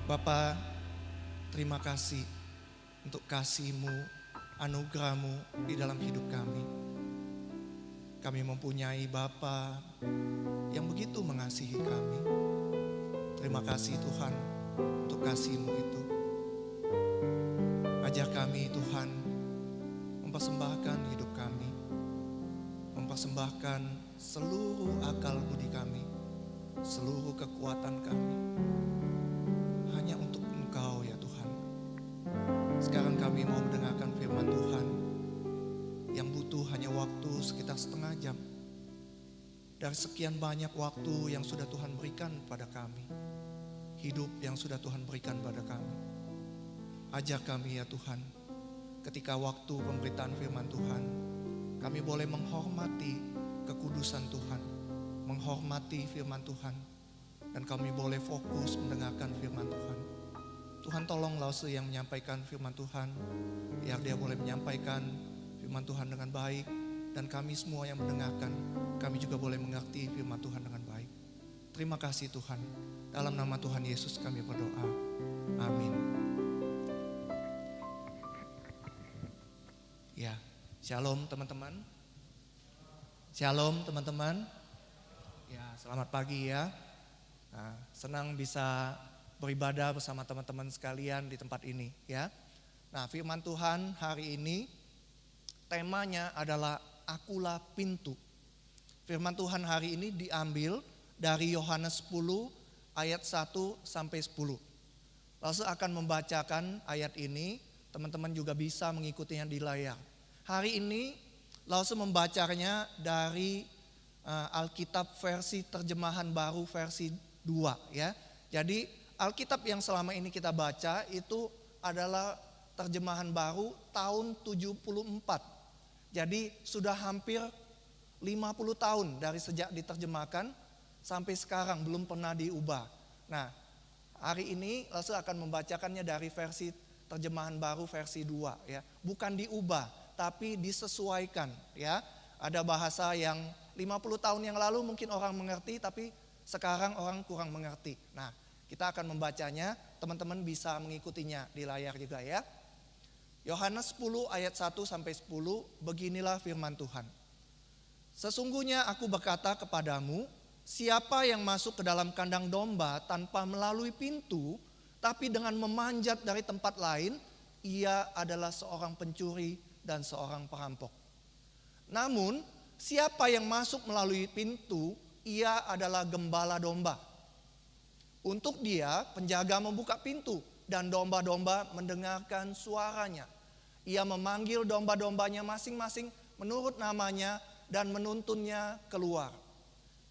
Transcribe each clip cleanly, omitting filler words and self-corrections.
Bapa, terima kasih untuk kasih-Mu, anugerah-Mu di dalam hidup kami. Kami mempunyai Bapa yang begitu mengasihi kami. Terima kasih Tuhan untuk kasih-Mu itu. Ajar kami Tuhan mempersembahkan hidup kami, mempersembahkan seluruh akal budi kami, seluruh kekuatan kami, hanya untuk Engkau ya Tuhan. Sekarang kami mau mendengarkan firman Tuhan yang butuh hanya waktu sekitar setengah jam dari sekian banyak waktu yang sudah Tuhan berikan pada kami, hidup yang sudah Tuhan berikan pada kami. Ajar kami ya Tuhan, ketika waktu pemberitaan firman Tuhan, kami boleh menghormati kekudusan Tuhan, menghormati firman Tuhan, dan kami boleh fokus mendengarkan firman Tuhan. Tuhan tolonglah yang menyampaikan firman Tuhan, biar dia boleh menyampaikan firman Tuhan dengan baik, dan kami semua yang mendengarkan, kami juga boleh mengerti firman Tuhan dengan baik. Terima kasih Tuhan, dalam nama Tuhan Yesus kami berdoa, amin. Ya, shalom teman-teman. Shalom teman-teman. Ya, selamat pagi ya. Nah, senang bisa beribadah bersama teman-teman sekalian di tempat ini ya. Nah, firman Tuhan hari ini temanya adalah akulah pintu. Firman Tuhan hari ini diambil dari Yohanes 10 ayat 1 sampai 10. Lalu akan membacakan ayat ini, teman-teman juga bisa mengikutinya di layar. Hari ini langsung membacanya dari Alkitab versi terjemahan baru versi 2 ya. Jadi Alkitab yang selama ini kita baca itu adalah terjemahan baru tahun 74. Jadi sudah hampir 50 tahun dari sejak diterjemahkan sampai sekarang belum pernah diubah. Nah, hari ini langsung akan membacakannya dari versi terjemahan baru versi 2 ya. Bukan diubah tapi disesuaikan ya. Ada bahasa yang 50 tahun yang lalu mungkin orang mengerti tapi sekarang orang kurang mengerti. Nah, kita akan membacanya, teman-teman bisa mengikutinya di layar juga ya. Yohanes 10 ayat 1 sampai 10, beginilah firman Tuhan. Sesungguhnya aku berkata kepadamu, siapa yang masuk ke dalam kandang domba tanpa melalui pintu, tapi dengan memanjat dari tempat lain, ia adalah seorang pencuri dan seorang perampok. Namun, siapa yang masuk melalui pintu, ia adalah gembala domba. Untuk dia, penjaga membuka pintu dan domba-domba mendengarkan suaranya. Ia memanggil domba-dombanya masing-masing menurut namanya dan menuntunnya keluar.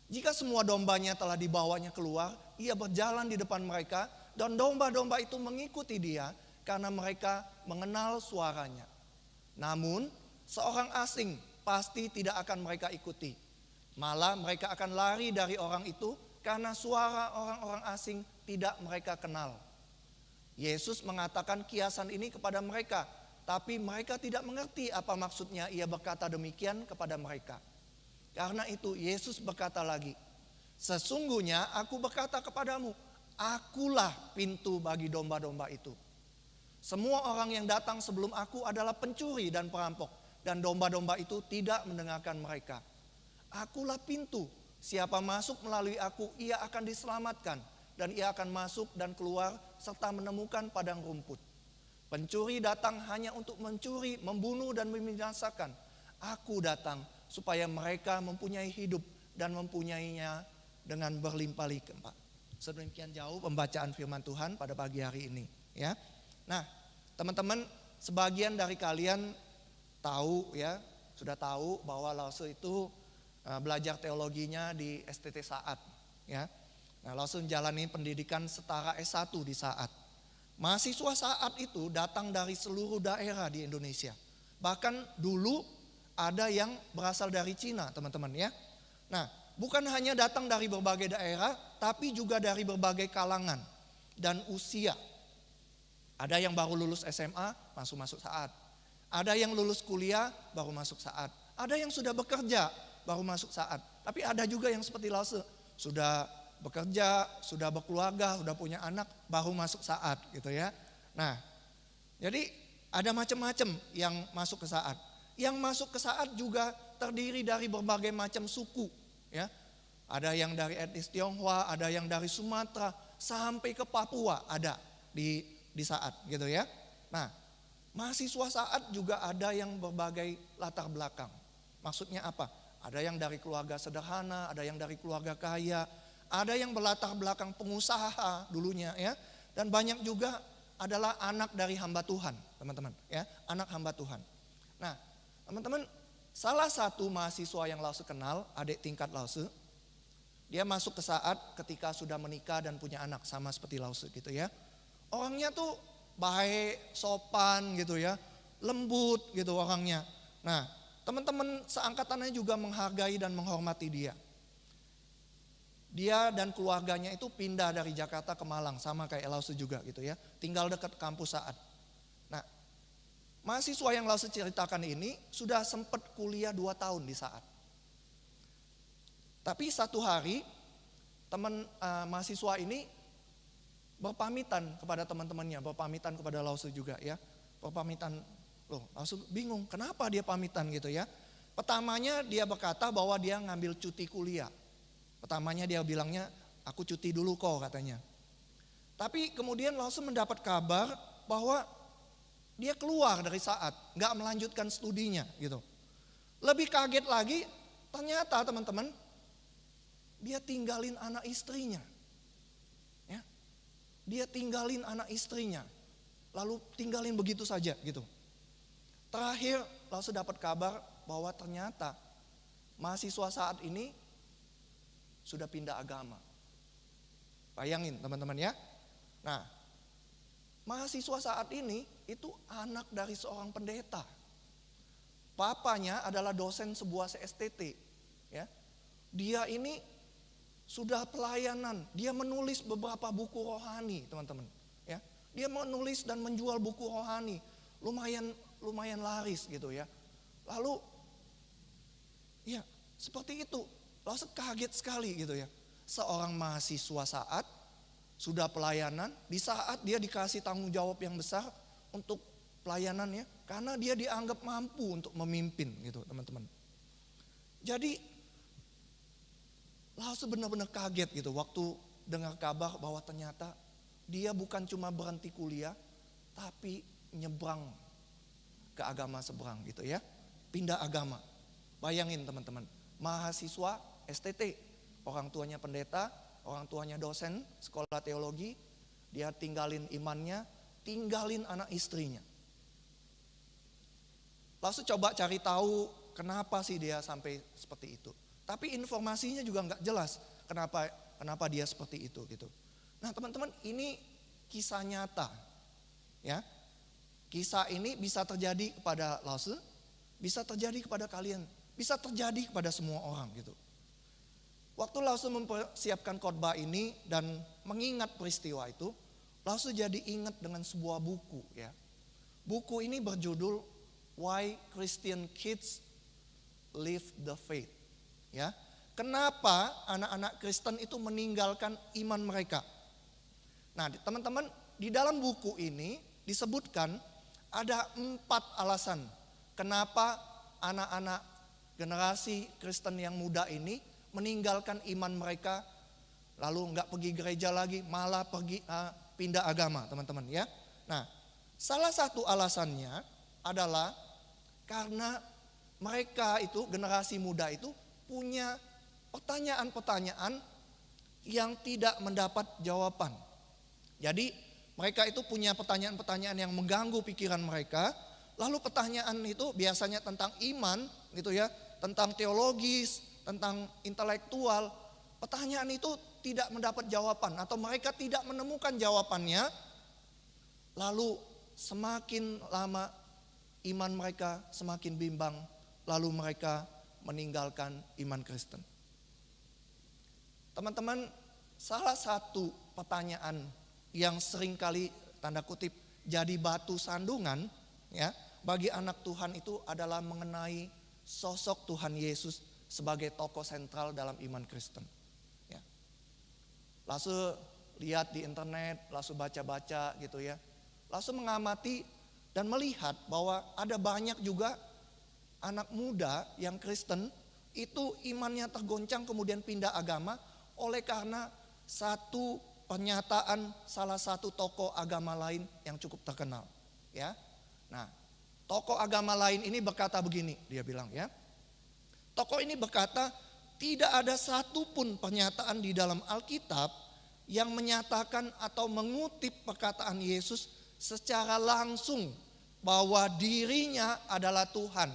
Jika semua dombanya telah dibawanya keluar, ia berjalan di depan mereka dan domba-domba itu mengikuti dia karena mereka mengenal suaranya. Namun, seorang asing pasti tidak akan mereka ikuti. Malah mereka akan lari dari orang itu karena suara orang-orang asing tidak mereka kenal. Yesus mengatakan kiasan ini kepada mereka, tapi mereka tidak mengerti apa maksudnya ia berkata demikian kepada mereka. Karena itu Yesus berkata lagi, sesungguhnya aku berkata kepadamu, akulah pintu bagi domba-domba itu. Semua orang yang datang sebelum aku adalah pencuri dan perampok, dan domba-domba itu tidak mendengarkan mereka. Akulah pintu, siapa masuk melalui aku ia akan diselamatkan, dan ia akan masuk dan keluar serta menemukan padang rumput. Pencuri datang hanya untuk mencuri, membunuh dan membinasakan. Aku datang supaya mereka mempunyai hidup dan mempunyainya dengan berlimpah-limpah. Sedemikian jauh pembacaan firman Tuhan pada pagi hari ini ya. Nah, teman-teman, sebagian dari kalian tahu ya, sudah tahu bahwa Lause itu belajar teologinya di STT Saat ya. Nah, Lause menjalani pendidikan setara S1 di Saat. Mahasiswa Saat itu datang dari seluruh daerah di Indonesia. Bahkan dulu ada yang berasal dari Cina, teman-teman ya. Nah, bukan hanya datang dari berbagai daerah, tapi juga dari berbagai kalangan dan usia. Ada yang baru lulus SMA, masuk Saat. Ada yang lulus kuliah, baru masuk Saat. Ada yang sudah bekerja, baru masuk Saat. Tapi ada juga yang seperti Lause, sudah bekerja, sudah berkeluarga, sudah punya anak, baru masuk saat gitu ya. Nah, jadi ada macam-macam yang masuk ke saat. Yang masuk ke saat juga terdiri dari berbagai macam suku ya. Ada yang dari etnis Tionghoa, ada yang dari Sumatera, sampai ke Papua ada di saat gitu ya. Nah, mahasiswa saat juga ada yang berbagai latar belakang. Maksudnya apa? Ada yang dari keluarga sederhana, ada yang dari keluarga kaya, ada yang berlatar belakang pengusaha dulunya ya. Dan banyak juga adalah anak dari hamba Tuhan, teman-teman ya, anak hamba Tuhan. Nah, teman-teman, salah satu mahasiswa yang Lause kenal, adik tingkat Lause, dia masuk ke saat ketika sudah menikah dan punya anak sama seperti Lause gitu ya. Orangnya tuh baik, sopan gitu ya, lembut gitu orangnya. Nah, teman-teman seangkatannya juga menghargai dan menghormati dia. Dia dan keluarganya itu pindah dari Jakarta ke Malang, sama kayak Lause juga gitu ya. Tinggal dekat kampus saat. Nah, mahasiswa yang Lause ceritakan ini sudah sempat kuliah 2 tahun di saat. Tapi satu hari mahasiswa ini berpamitan kepada teman-temannya, berpamitan kepada Lause juga ya. Berpamitan, Lause bingung kenapa dia pamitan gitu ya. Pertamanya dia berkata bahwa dia ngambil cuti kuliah. Pertamanya dia bilangnya, aku cuti dulu kok katanya. Tapi kemudian Lause mendapat kabar bahwa dia keluar dari saat, gak melanjutkan studinya gitu. Lebih kaget lagi, ternyata teman-teman, dia tinggalin anak istrinya. Ya. Dia tinggalin anak istrinya. Lalu tinggalin begitu saja gitu. Terakhir Lause dapat kabar bahwa ternyata mahasiswa saat ini sudah pindah agama. Bayangin teman-teman ya. Nah, mahasiswa saat ini itu anak dari seorang pendeta. Papanya adalah dosen sebuah CSTT. Ya. Dia ini sudah pelayanan, dia menulis beberapa buku rohani, teman-teman. Ya, dia menulis dan menjual buku rohani, lumayan laris gitu ya. Lalu, ya seperti itu, Lause kaget sekali gitu ya. Seorang mahasiswa saat sudah pelayanan, di saat dia dikasih tanggung jawab yang besar untuk pelayanannya, karena dia dianggap mampu untuk memimpin gitu, teman-teman. Jadi Lause benar-benar kaget gitu waktu dengar kabar bahwa ternyata dia bukan cuma berhenti kuliah, tapi nyebrang ke agama seberang gitu ya. Pindah agama. Bayangin teman-teman, mahasiswa STT, orang tuanya pendeta, orang tuanya dosen sekolah teologi, dia tinggalin imannya, tinggalin anak istrinya. Lause coba cari tahu kenapa sih dia sampai seperti itu. Tapi informasinya juga nggak jelas kenapa dia seperti itu gitu. Nah teman-teman, ini kisah nyata ya. Kisah ini bisa terjadi kepada Lause, bisa terjadi kepada kalian, bisa terjadi kepada semua orang gitu. Waktu Lause mempersiapkan khotbah ini dan mengingat peristiwa itu, Lause jadi ingat dengan sebuah buku ya. Buku ini berjudul Why Christian Kids Leave the Faith. Ya, kenapa anak-anak Kristen itu meninggalkan iman mereka? Nah, teman-teman, di dalam buku ini disebutkan ada 4 alasan kenapa anak-anak generasi Kristen yang muda ini meninggalkan iman mereka, lalu nggak pergi gereja lagi, malah pergi pindah agama, teman-teman ya. Nah, salah satu alasannya adalah karena mereka itu, generasi muda itu punya pertanyaan-pertanyaan yang tidak mendapat jawaban. Jadi mereka itu punya pertanyaan-pertanyaan yang mengganggu pikiran mereka. Lalu pertanyaan itu biasanya tentang iman gitu ya, tentang teologis, tentang intelektual. Pertanyaan itu tidak mendapat jawaban atau mereka tidak menemukan jawabannya. Lalu semakin lama iman mereka semakin bimbang, lalu mereka meninggalkan iman Kristen. Teman-teman, salah satu pertanyaan yang seringkali tanda kutip jadi batu sandungan ya bagi anak Tuhan itu adalah mengenai sosok Tuhan Yesus sebagai tokoh sentral dalam iman Kristen. Ya. Langsung lihat di internet, langsung baca-baca gitu ya. Langsung mengamati dan melihat bahwa ada banyak juga anak muda yang Kristen itu imannya tergoncang kemudian pindah agama oleh karena satu pernyataan salah satu tokoh agama lain yang cukup terkenal, ya. Nah, tokoh agama lain ini berkata begini, dia bilang ya. Tokoh ini berkata, tidak ada satupun pernyataan di dalam Alkitab yang menyatakan atau mengutip perkataan Yesus secara langsung bahwa dirinya adalah Tuhan.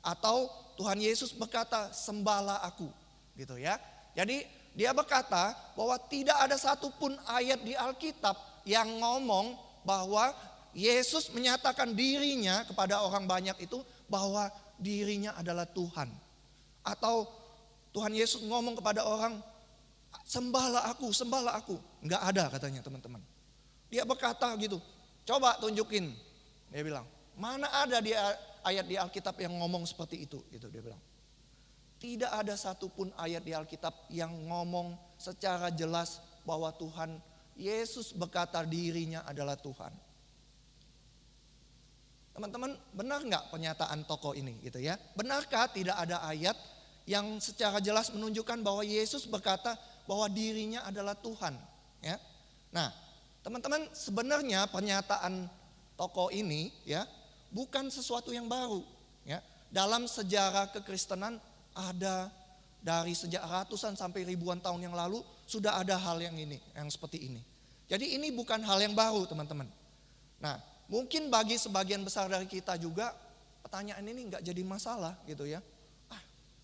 Atau Tuhan Yesus berkata, sembahlah aku, gitu ya. Jadi dia berkata bahwa tidak ada satupun ayat di Alkitab yang ngomong bahwa Yesus menyatakan dirinya kepada orang banyak itu bahwa dirinya adalah Tuhan. Atau Tuhan Yesus ngomong kepada orang, sembahlah aku, sembahlah aku. Enggak ada katanya teman-teman. Dia berkata gitu, coba tunjukin. Dia bilang, mana ada di ayat di Alkitab yang ngomong seperti itu, gitu dia bilang. Tidak ada satupun ayat di Alkitab yang ngomong secara jelas bahwa Tuhan Yesus berkata dirinya adalah Tuhan. Teman-teman, benar nggak pernyataan tokoh ini gitu ya? Benarkah tidak ada ayat yang secara jelas menunjukkan bahwa Yesus berkata bahwa dirinya adalah Tuhan? Ya. Nah, teman-teman, sebenarnya pernyataan tokoh ini ya bukan sesuatu yang baru. Ya. Dalam sejarah kekristenan ada dari sejak ratusan sampai ribuan tahun yang lalu sudah ada hal yang ini, yang seperti ini. Jadi ini bukan hal yang baru teman-teman. Nah, mungkin bagi sebagian besar dari kita juga pertanyaan ini nggak jadi masalah gitu ya.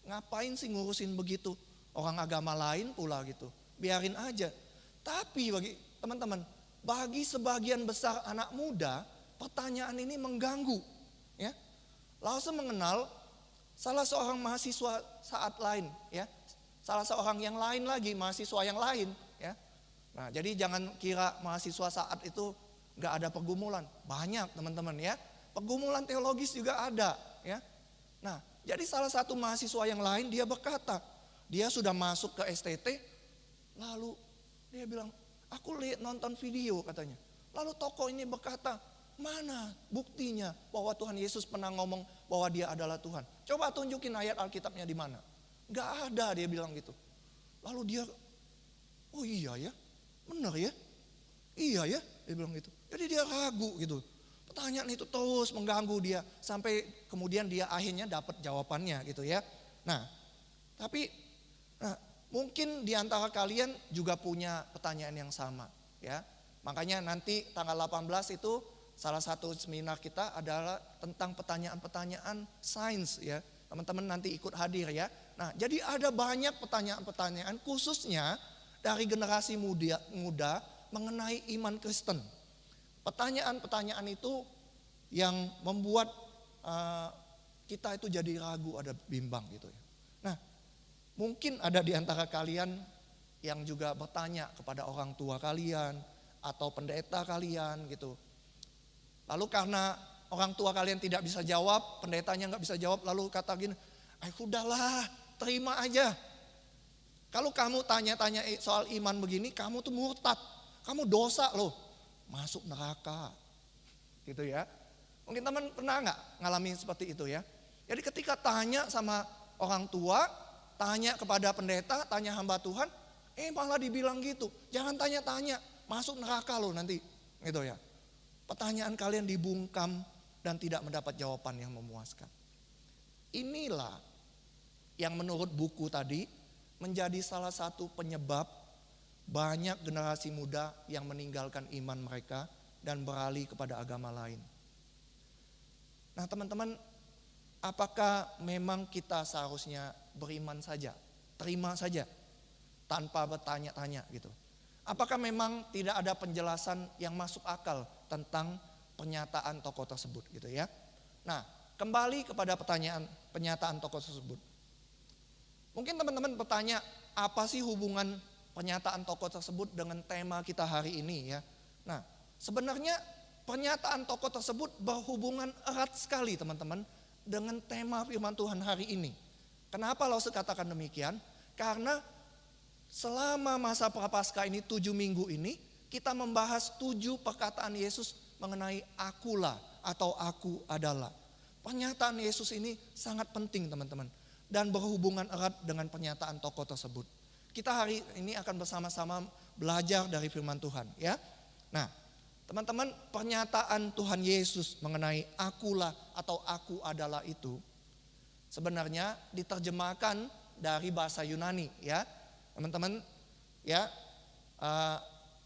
Ngapain sih ngurusin begitu? Orang agama lain pula gitu. Biarin aja. Tapi bagi teman-teman, bagi sebagian besar anak muda, pertanyaan ini mengganggu. Ya, langsung mengenal salah seorang mahasiswa saat lain, ya, salah seorang yang lain lagi, mahasiswa yang lain, ya. Nah, jadi jangan kira mahasiswa saat itu nggak ada pergumulan, banyak teman-teman ya, pergumulan teologis juga ada, ya. Nah, jadi salah satu mahasiswa yang lain dia berkata, dia sudah masuk ke STT, lalu dia bilang, aku lihat nonton video katanya, lalu tokoh ini berkata, mana buktinya bahwa Tuhan Yesus pernah ngomong bahwa dia adalah Tuhan? Coba tunjukin ayat Alkitabnya di mana. Gak ada, dia bilang gitu. Lalu dia, oh iya ya, benar ya, iya ya, dia bilang gitu. Jadi dia ragu gitu. Pertanyaan itu terus mengganggu dia sampai kemudian dia akhirnya dapat jawabannya gitu ya. Nah, tapi mungkin di antara kalian juga punya pertanyaan yang sama ya. Makanya nanti tanggal 18 itu salah satu seminar kita adalah tentang pertanyaan-pertanyaan sains ya. Teman-teman nanti ikut hadir ya. Nah, jadi ada banyak pertanyaan-pertanyaan khususnya dari generasi muda mengenai iman Kristen. Pertanyaan-pertanyaan itu yang membuat kita itu jadi ragu, ada bimbang gitu ya. Nah, mungkin ada di antara kalian yang juga bertanya kepada orang tua kalian atau pendeta kalian gitu. Lalu karena orang tua kalian tidak bisa jawab, pendetanya nggak bisa jawab, lalu kata gini, udahlah terima aja. Kalau kamu tanya-tanya soal iman begini, kamu tuh murtad, kamu dosa loh, masuk neraka, gitu ya. Mungkin teman pernah nggak ngalamin seperti itu ya? Jadi ketika tanya sama orang tua, tanya kepada pendeta, tanya hamba Tuhan, malah dibilang gitu, jangan tanya-tanya, masuk neraka loh nanti, gitu ya. Pertanyaan kalian dibungkam dan tidak mendapat jawaban yang memuaskan. Inilah yang menurut buku tadi menjadi salah satu penyebab banyak generasi muda yang meninggalkan iman mereka dan beralih kepada agama lain. Nah teman-teman, apakah memang kita seharusnya beriman saja, terima saja tanpa bertanya-tanya gitu? Apakah memang tidak ada penjelasan yang masuk akal tentang pernyataan tokoh tersebut gitu ya? Nah, kembali kepada pernyataan tokoh tersebut. Mungkin teman-teman bertanya, apa sih hubungan pernyataan tokoh tersebut dengan tema kita hari ini ya? Nah, sebenarnya pernyataan tokoh tersebut berhubungan erat sekali teman-teman dengan tema firman Tuhan hari ini. Kenapa Lause katakan demikian? Karena selama masa prapaskah ini 7 minggu ini kita membahas 7 perkataan Yesus mengenai akulah atau aku adalah. Pernyataan Yesus ini sangat penting teman-teman dan berhubungan erat dengan pernyataan tokoh tersebut. Kita hari ini akan bersama-sama belajar dari firman Tuhan ya. Nah, teman-teman, pernyataan Tuhan Yesus mengenai akulah atau aku adalah itu sebenarnya diterjemahkan dari bahasa Yunani ya. Teman-teman ya,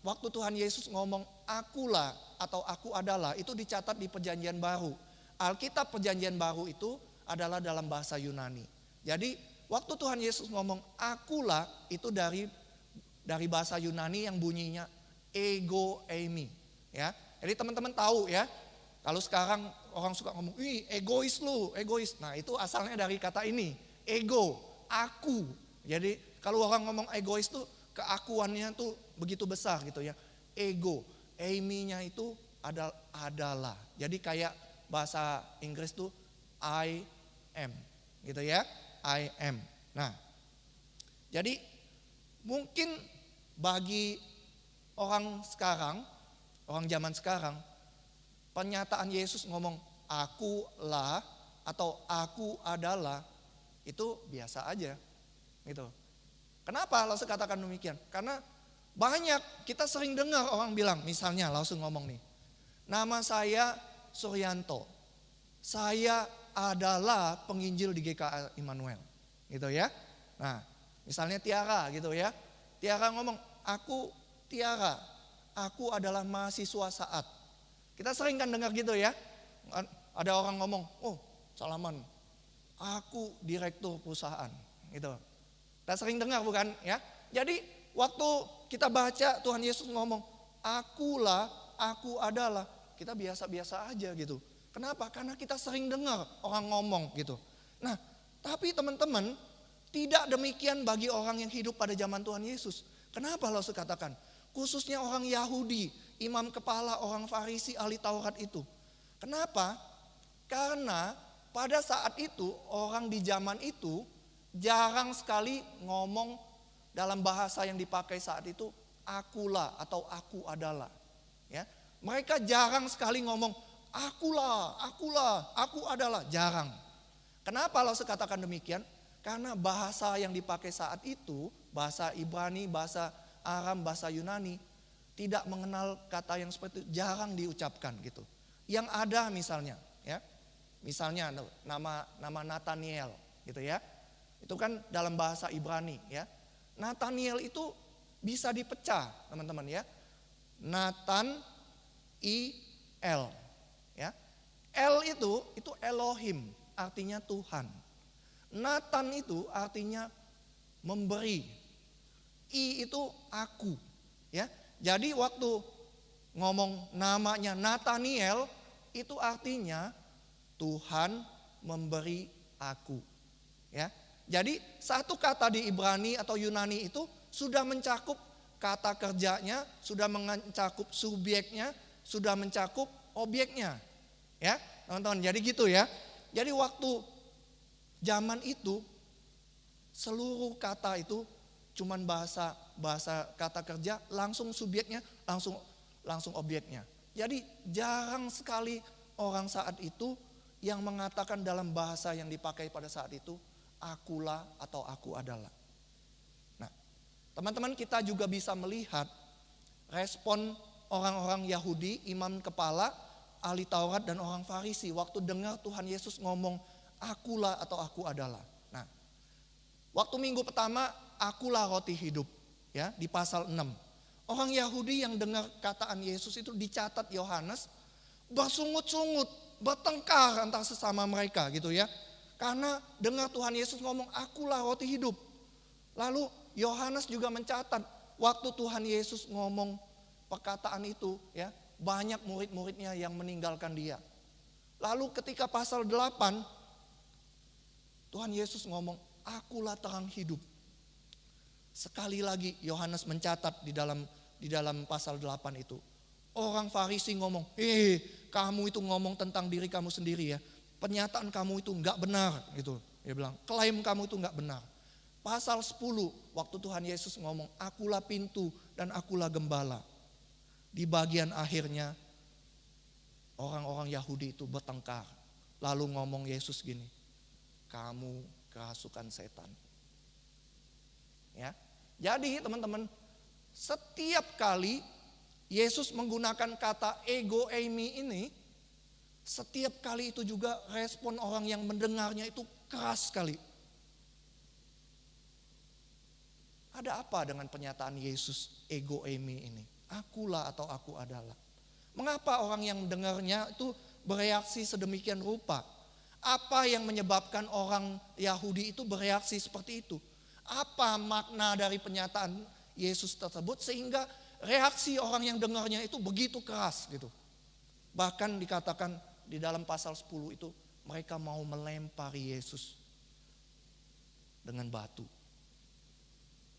waktu Tuhan Yesus ngomong akulah atau aku adalah itu dicatat di Perjanjian Baru. Alkitab Perjanjian Baru itu adalah dalam bahasa Yunani. Jadi waktu Tuhan Yesus ngomong akulah itu dari bahasa Yunani yang bunyinya ego eimi. Ya, jadi teman-teman tahu ya, kalau sekarang orang suka ngomong, ih egois lu, egois. Nah itu asalnya dari kata ini, ego, aku. Jadi kalau orang ngomong egois tuh keakuannya tuh begitu besar gitu ya. Ego, eimi-nya itu adalah. Jadi kayak bahasa Inggris tuh I am gitu ya, I am. Nah, jadi mungkin bagi orang sekarang, orang zaman sekarang, pernyataan Yesus ngomong akulah atau aku adalah itu biasa aja gitu. Kenapa langsung katakan demikian? Karena banyak kita sering dengar orang bilang, misalnya langsung ngomong nih, nama saya Suryanto, saya adalah penginjil di GKI Immanuel gitu ya. Nah misalnya Tiara gitu ya, Tiara ngomong aku Tiara, aku adalah mahasiswa saat. Kita sering kan dengar gitu ya. Ada orang ngomong, oh Salaman, aku direktur perusahaan gitu. Kita sering dengar bukan ya. Jadi waktu kita baca Tuhan Yesus ngomong akulah, aku adalah, kita biasa-biasa aja gitu. Kenapa? Karena kita sering dengar orang ngomong gitu. Nah tapi teman-teman, tidak demikian bagi orang yang hidup pada zaman Tuhan Yesus. Kenapa lo katakan? Khususnya orang Yahudi, imam kepala, orang Farisi, ahli Taurat itu. Kenapa? Karena pada saat itu orang di zaman itu jarang sekali ngomong dalam bahasa yang dipakai saat itu akulah atau aku adalah. Ya, mereka jarang sekali ngomong akulah, aku adalah, jarang. Kenapa lo katakan demikian? Karena bahasa yang dipakai saat itu, bahasa Ibrani, bahasa Aram, bahasa Yunani, tidak mengenal kata yang seperti itu, jarang diucapkan gitu. Yang ada misalnya, ya, misalnya nama Nathaniel, gitu ya, itu kan dalam bahasa Ibrani, ya. Nathaniel itu bisa dipecah, teman-teman ya. Nathan, I-L, ya. L itu Elohim, artinya Tuhan. Nathan itu artinya memberi. I itu aku, ya. Jadi waktu ngomong namanya Nathaniel itu artinya Tuhan memberi aku, ya. Jadi satu kata di Ibrani atau Yunani itu sudah mencakup kata kerjanya, sudah mencakup subjeknya, sudah mencakup objeknya, ya teman-teman. Jadi gitu ya. Jadi waktu zaman itu seluruh kata itu cuman bahasa kata kerja, langsung subjeknya, langsung objeknya. Jadi jarang sekali orang saat itu yang mengatakan dalam bahasa yang dipakai pada saat itu akulah atau aku adalah. Nah, teman-teman, kita juga bisa melihat respon orang-orang Yahudi, imam kepala, ahli Taurat dan orang Farisi waktu dengar Tuhan Yesus ngomong akulah atau aku adalah. Nah, waktu minggu pertama akulah roti hidup, ya, di pasal 6. Orang Yahudi yang dengar kataan Yesus itu dicatat Yohanes bersungut-sungut, bertengkar antar sesama mereka gitu ya. Karena dengar Tuhan Yesus ngomong akulah roti hidup. Lalu Yohanes juga mencatat waktu Tuhan Yesus ngomong perkataan itu, ya, banyak murid-muridnya yang meninggalkan dia. Lalu ketika pasal 8 Tuhan Yesus ngomong akulah terang hidup. Sekali lagi Yohanes mencatat di dalam pasal 8 itu. Orang Farisi ngomong, kamu itu ngomong tentang diri kamu sendiri ya. Pernyataan kamu itu enggak benar gitu. Dia bilang, klaim kamu itu enggak benar. pasal 10 waktu Tuhan Yesus ngomong akulah pintu dan akulah gembala. Di bagian akhirnya orang-orang Yahudi itu bertengkar. Lalu ngomong Yesus gini, kamu kerasukan setan. Ya. Jadi teman-teman, setiap kali Yesus menggunakan kata ego eimi ini, setiap kali itu juga respon orang yang mendengarnya itu keras sekali. Ada apa dengan pernyataan Yesus ego eimi ini? Akulah atau aku adalah. Mengapa orang yang mendengarnya itu bereaksi sedemikian rupa? Apa yang menyebabkan orang Yahudi itu bereaksi seperti itu? Apa makna dari pernyataan Yesus tersebut sehingga reaksi orang yang dengarnya itu begitu keras gitu. Bahkan dikatakan di dalam pasal 10 itu mereka mau melempari Yesus dengan batu.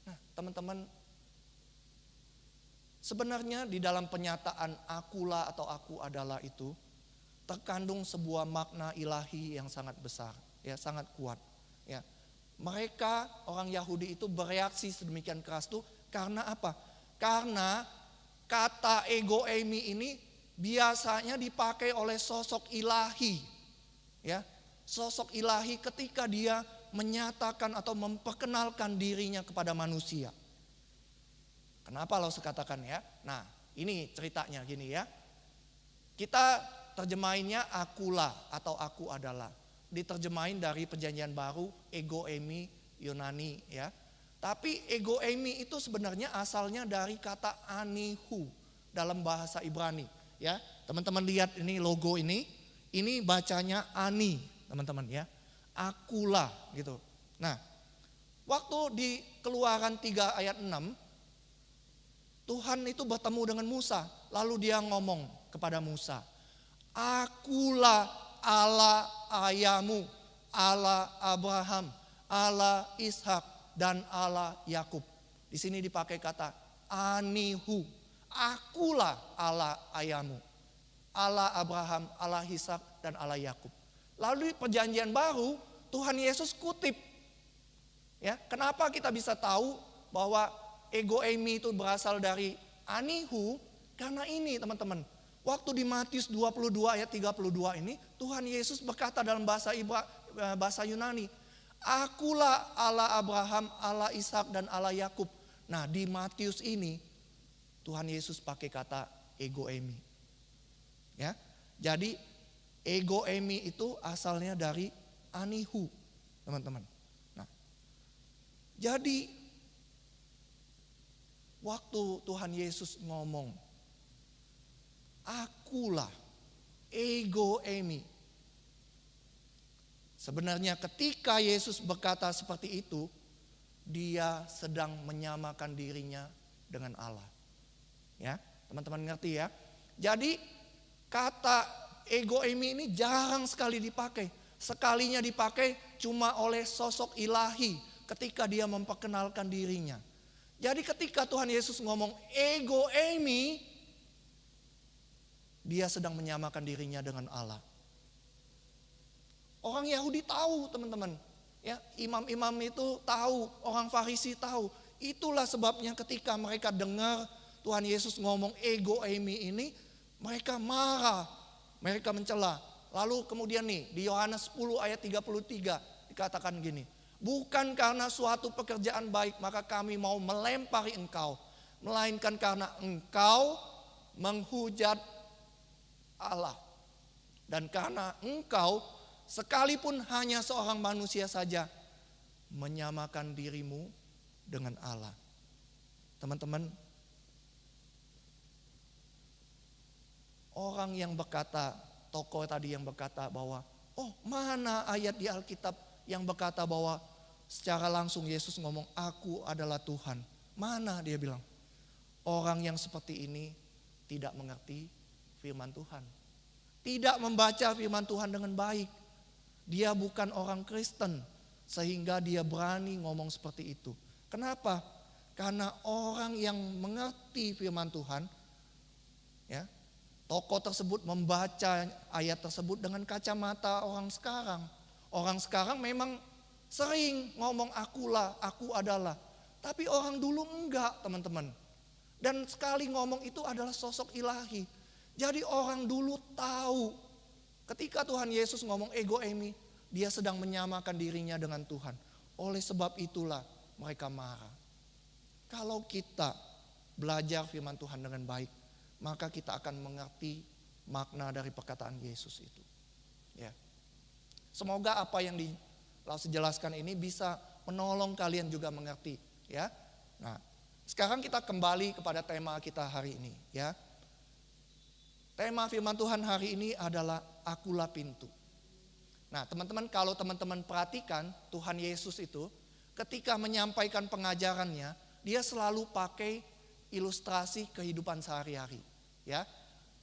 Nah, teman-teman, sebenarnya di dalam pernyataan akulah atau aku adalah itu terkandung sebuah makna ilahi yang sangat besar, ya, sangat kuat, ya. Mereka orang Yahudi itu bereaksi sedemikian keras tuh karena apa? Karena kata ego eimi ini biasanya dipakai oleh sosok ilahi, ya. Sosok ilahi ketika dia menyatakan atau memperkenalkan dirinya kepada manusia. Kenapa lo sekatakan ya? Nah, ini ceritanya gini ya. Kita terjemahinnya akulah atau aku adalah. Diterjemahin dari Perjanjian Baru ego eimi Yunani ya. Tapi ego eimi itu sebenarnya asalnya dari kata anihu dalam bahasa Ibrani ya. Teman-teman lihat ini logo ini bacanya ani, teman-teman ya. Akulah gitu. Nah, waktu di Keluaran 3 ayat 6 Tuhan itu bertemu dengan Musa, lalu dia ngomong kepada Musa, akulah Allah ayahmu, Allah Abraham, Allah Ishak dan Allah Yakub. Di sini dipakai kata anihu, akulah Allah ayahmu, Allah Abraham, Allah Ishak dan Allah Yakub. Lalu di Perjanjian Baru Tuhan Yesus kutip. Ya, kenapa kita bisa tahu bahwa ego eimi itu berasal dari anihu? Karena ini teman-teman, waktu di Matius 22 ayat 32 ini Tuhan Yesus berkata dalam bahasa Yunani, akulah Allah Abraham, Allah Ishak dan Allah Yakub. Nah, di Matius ini Tuhan Yesus pakai kata ego eimi. Ya. Jadi ego eimi itu asalnya dari anihu, teman-teman. Nah, jadi waktu Tuhan Yesus ngomong, akulah ego eimi. Sebenarnya ketika Yesus berkata seperti itu, dia sedang menyamakan dirinya dengan Allah. Ya, teman-teman ngerti ya? Jadi kata ego eimi ini jarang sekali dipakai. Sekalinya dipakai cuma oleh sosok ilahi ketika dia memperkenalkan dirinya. Jadi ketika Tuhan Yesus ngomong ego eimi, dia sedang menyamakan dirinya dengan Allah. Orang Yahudi tahu, teman-teman. Ya, imam-imam itu tahu, orang Farisi tahu. Itulah sebabnya ketika mereka dengar Tuhan Yesus ngomong ego eimi ini, mereka marah, mereka mencela. Lalu kemudian nih di Yohanes 10 ayat 33 dikatakan gini, bukan karena suatu pekerjaan baik maka kami mau melempari engkau, melainkan karena engkau menghujat Allah. Dan karena engkau sekalipun hanya seorang manusia saja menyamakan dirimu dengan Allah. Teman-teman, orang yang berkata, tokoh tadi yang berkata bahwa, oh mana ayat di Alkitab yang berkata bahwa secara langsung Yesus ngomong aku adalah Tuhan. Mana dia bilang? Orang yang seperti ini tidak mengerti firman Tuhan. Tidak membaca firman Tuhan dengan baik. Dia bukan orang Kristen sehingga dia berani ngomong seperti itu. Kenapa? Karena orang yang mengerti firman Tuhan, ya, tokoh tersebut membaca ayat tersebut dengan kacamata orang sekarang. Orang sekarang memang sering ngomong akulah, aku adalah. Tapi orang dulu enggak, teman-teman. Dan sekali ngomong itu adalah sosok ilahi. Jadi orang dulu tahu ketika Tuhan Yesus ngomong ego eimi, dia sedang menyamakan dirinya dengan Tuhan. Oleh sebab itulah mereka marah. Kalau kita belajar firman Tuhan dengan baik, maka kita akan mengerti makna dari perkataan Yesus itu. Ya. Semoga apa yang dijelaskan ini bisa menolong kalian juga mengerti. Ya. Nah, sekarang kita kembali kepada tema kita hari ini. Ya. Tema firman Tuhan hari ini adalah akulah pintu. Nah, teman-teman, kalau teman-teman perhatikan Tuhan Yesus itu ketika menyampaikan pengajarannya, dia selalu pakai ilustrasi kehidupan sehari-hari. Ya,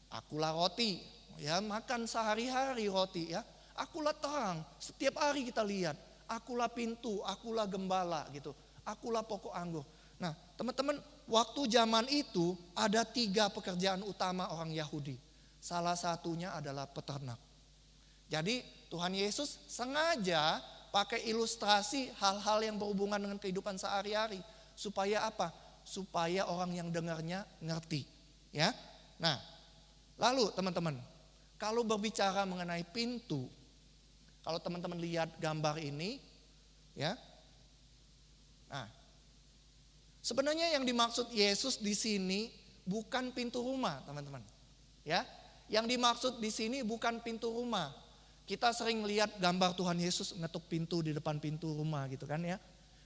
akulah roti, ya makan sehari-hari roti. Ya, akulah terang. Setiap hari kita lihat, akulah pintu, akulah gembala gitu. Akulah pokok anggur. Nah, teman-teman, waktu zaman itu ada 3 pekerjaan utama orang Yahudi. Salah satunya adalah peternak. Jadi Tuhan Yesus sengaja pakai ilustrasi hal-hal yang berhubungan dengan kehidupan sehari-hari. Supaya apa? Supaya orang yang dengarnya ngerti. Ya. Nah, lalu teman-teman, kalau berbicara mengenai pintu, kalau teman-teman lihat gambar ini, ya. Nah, sebenarnya yang dimaksud Yesus di sini bukan pintu rumah, teman-teman. Ya, yang dimaksud di sini bukan pintu rumah. Kita sering lihat gambar Tuhan Yesus ngetuk pintu di depan pintu rumah gitu kan ya.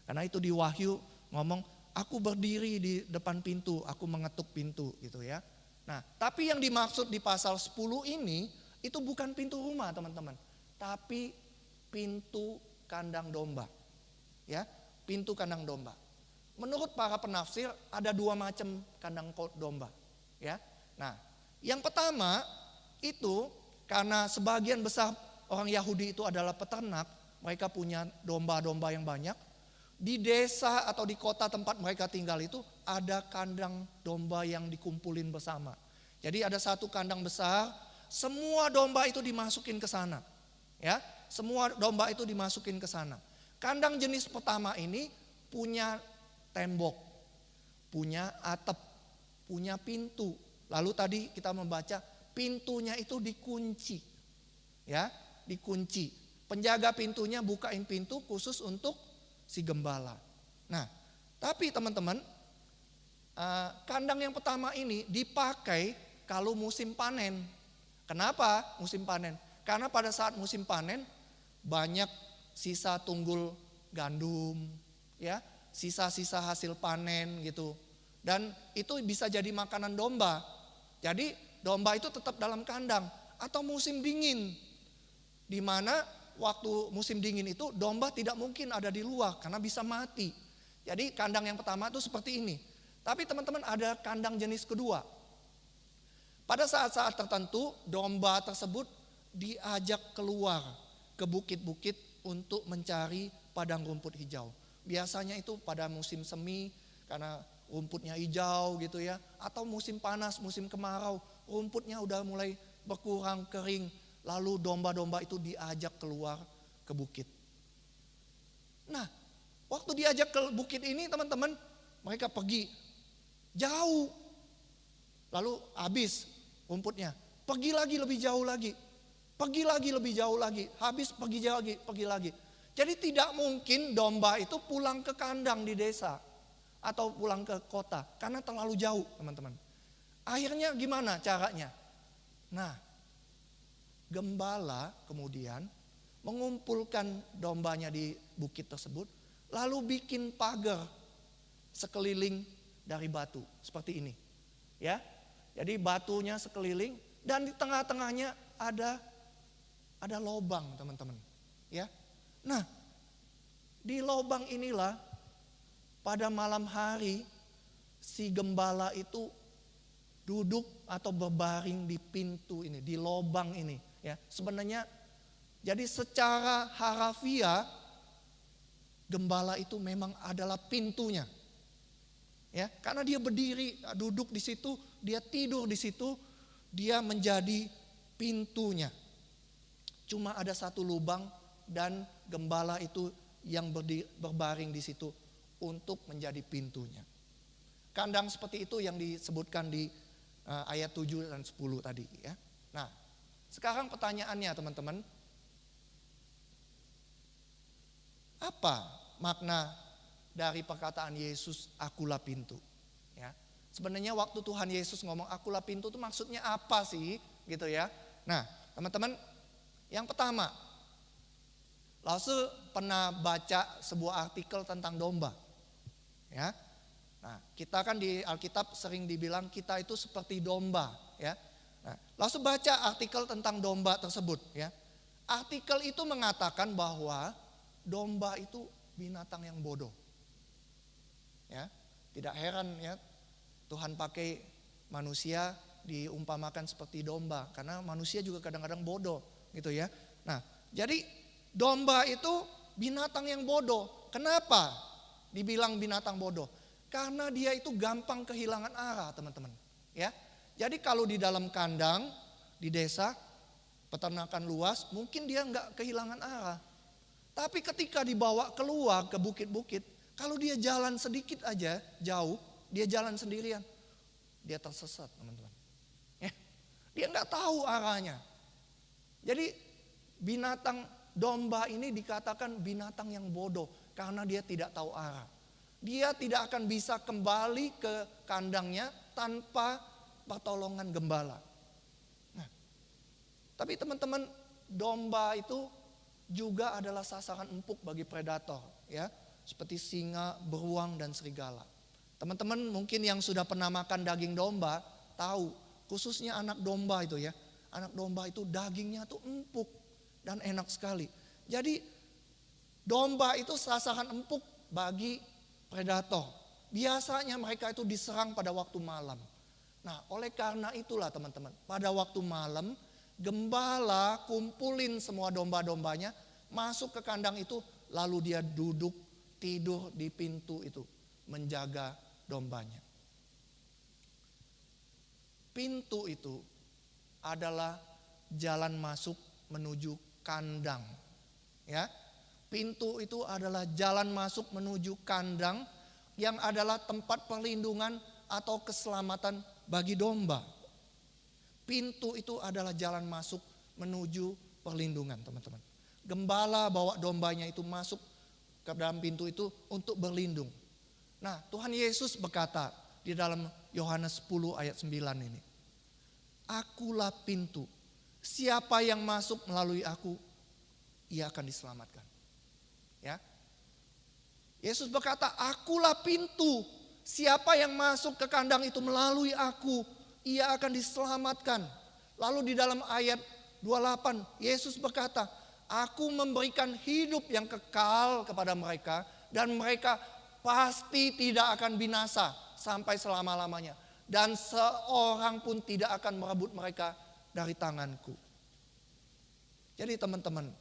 Karena itu di Wahyu ngomong, aku berdiri di depan pintu, aku mengetuk pintu gitu ya. Nah, tapi yang dimaksud di pasal 10 ini itu bukan pintu rumah, teman-teman. Tapi pintu kandang domba. Ya, pintu kandang domba. Menurut para penafsir ada 2 macam kandang domba. Ya, nah, yang pertama itu karena sebagian besar orang Yahudi itu adalah peternak, mereka punya domba-domba yang banyak. Di desa atau di kota tempat mereka tinggal itu ada kandang domba yang dikumpulin bersama. Jadi ada satu kandang besar, semua domba itu dimasukin ke sana. Ya, semua domba itu dimasukin ke sana. Kandang jenis pertama ini punya tembok, punya atap, punya pintu. Lalu tadi kita membaca pintunya itu dikunci. Ya, dikunci. Penjaga pintunya bukain pintu khusus untuk si gembala. Nah, tapi teman-teman, kandang yang pertama ini dipakai kalau musim panen. Kenapa musim panen? Karena pada saat musim panen banyak sisa tunggul gandum, ya, sisa-sisa hasil panen gitu. Dan itu bisa jadi makanan domba. Jadi domba itu tetap dalam kandang. Atau musim dingin, di mana waktu musim dingin itu domba tidak mungkin ada di luar karena bisa mati. Jadi kandang yang pertama itu seperti ini. Tapi teman-teman ada kandang jenis kedua. Pada saat-saat tertentu domba tersebut diajak keluar ke bukit-bukit untuk mencari padang rumput hijau. Biasanya itu pada musim semi karena rumputnya hijau gitu ya. Atau musim panas, musim kemarau, rumputnya udah mulai berkurang kering. Lalu domba-domba itu diajak keluar ke bukit. Nah, waktu diajak ke bukit ini teman-teman, mereka pergi jauh. Lalu habis rumputnya. Pergi lagi lebih jauh lagi. Pergi lagi lebih jauh lagi. Habis pergi jauh lagi, pergi lagi. Jadi tidak mungkin domba itu pulang ke kandang di desa. Atau pulang ke kota. Karena terlalu jauh teman-teman. Akhirnya gimana caranya? Nah, gembala kemudian mengumpulkan dombanya di bukit tersebut. Lalu bikin pagar sekeliling dari batu. Seperti ini. Ya, jadi batunya sekeliling. Dan di tengah-tengahnya ada lobang teman-teman. Ya. Nah, di lobang inilah pada malam hari si gembala itu duduk atau berbaring di pintu ini, di lobang ini. Ya, sebenarnya jadi secara harafiah gembala itu memang adalah pintunya. Ya, karena dia berdiri, duduk di situ, dia tidur di situ, dia menjadi pintunya. Cuma ada satu lubang dan gembala itu yang berbaring di situ untuk menjadi pintunya. Kandang seperti itu yang disebutkan di ayat 7 dan 10 tadi ya. Nah, sekarang pertanyaannya teman-teman, apa makna dari perkataan Yesus, akulah pintu? Ya. Sebenarnya waktu Tuhan Yesus ngomong akulah pintu itu maksudnya apa sih gitu ya. Nah teman-teman, yang pertama, Lause pernah baca sebuah artikel tentang domba. Ya. Nah, kita kan di Alkitab sering dibilang kita itu seperti domba, ya. Nah, Lause baca artikel tentang domba tersebut, ya. Artikel itu mengatakan bahwa domba itu binatang yang bodoh. Ya, tidak heran ya Tuhan pakai manusia diumpamakan seperti domba karena manusia juga kadang-kadang bodoh, gitu ya. Nah, jadi domba itu binatang yang bodoh. Kenapa dibilang binatang bodoh? Karena dia itu gampang kehilangan arah, teman-teman. Ya, jadi kalau di dalam kandang di desa peternakan luas, mungkin dia nggak kehilangan arah. Tapi ketika dibawa keluar ke bukit-bukit, kalau dia jalan sedikit aja jauh, dia jalan sendirian, dia tersesat, teman-teman. Ya, dia nggak tahu arahnya. Jadi binatang domba ini dikatakan binatang yang bodoh karena dia tidak tahu arah. Dia tidak akan bisa kembali ke kandangnya tanpa pertolongan gembala. Nah, tapi teman-teman, domba itu juga adalah sasaran empuk bagi predator, ya, seperti singa, beruang dan serigala. Teman-teman mungkin yang sudah pernah makan daging domba tahu, khususnya anak domba itu ya, anak domba itu dagingnya tuh empuk dan enak sekali. Jadi domba itu sasaran empuk bagi predator. Biasanya mereka itu diserang pada waktu malam. Nah, oleh karena itulah teman-teman, pada waktu malam gembala kumpulin semua domba-dombanya, masuk ke kandang itu, lalu dia duduk tidur di pintu itu menjaga dombanya. Pintu itu adalah jalan masuk menuju kandang. Ya. Pintu itu adalah jalan masuk menuju kandang yang adalah tempat perlindungan atau keselamatan bagi domba. Pintu itu adalah jalan masuk menuju perlindungan, teman-teman. Gembala bawa dombanya itu masuk ke dalam pintu itu untuk berlindung. Nah, Tuhan Yesus berkata di dalam Yohanes 10 ayat 9 ini, akulah pintu, siapa yang masuk melalui aku, ia akan diselamatkan. Ya. Yesus berkata, akulah pintu, siapa yang masuk ke kandang itu melalui aku, ia akan diselamatkan. Lalu di dalam ayat 28, Yesus berkata, aku memberikan hidup yang kekal kepada mereka, dan mereka pasti tidak akan binasa sampai selama-lamanya. Dan seorang pun tidak akan merebut mereka dari tanganku. Jadi teman-teman,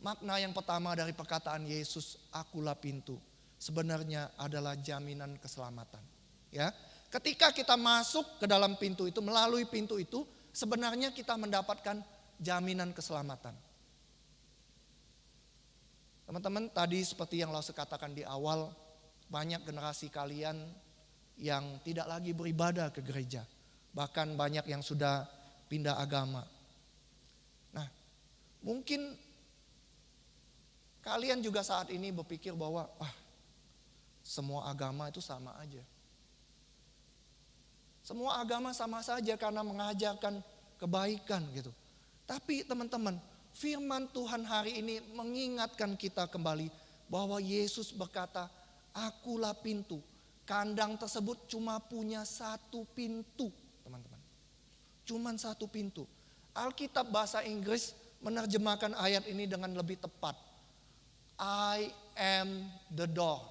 makna yang pertama dari perkataan Yesus, akulah pintu, sebenarnya adalah jaminan keselamatan. Ya, ketika kita masuk ke dalam pintu itu, melalui pintu itu, sebenarnya kita mendapatkan jaminan keselamatan. Teman-teman, tadi seperti yang Lause katakan di awal, banyak generasi kalian yang tidak lagi beribadah ke gereja. Bahkan banyak yang sudah pindah agama. Nah, mungkin kalian juga saat ini berpikir bahwa semua agama itu sama aja. Semua agama sama saja karena mengajarkan kebaikan gitu. Tapi teman-teman, firman Tuhan hari ini mengingatkan kita kembali bahwa Yesus berkata, akulah pintu. Kandang tersebut cuma punya satu pintu, teman-teman. Cuma satu pintu. Alkitab bahasa Inggris menerjemahkan ayat ini dengan lebih tepat. I am the door.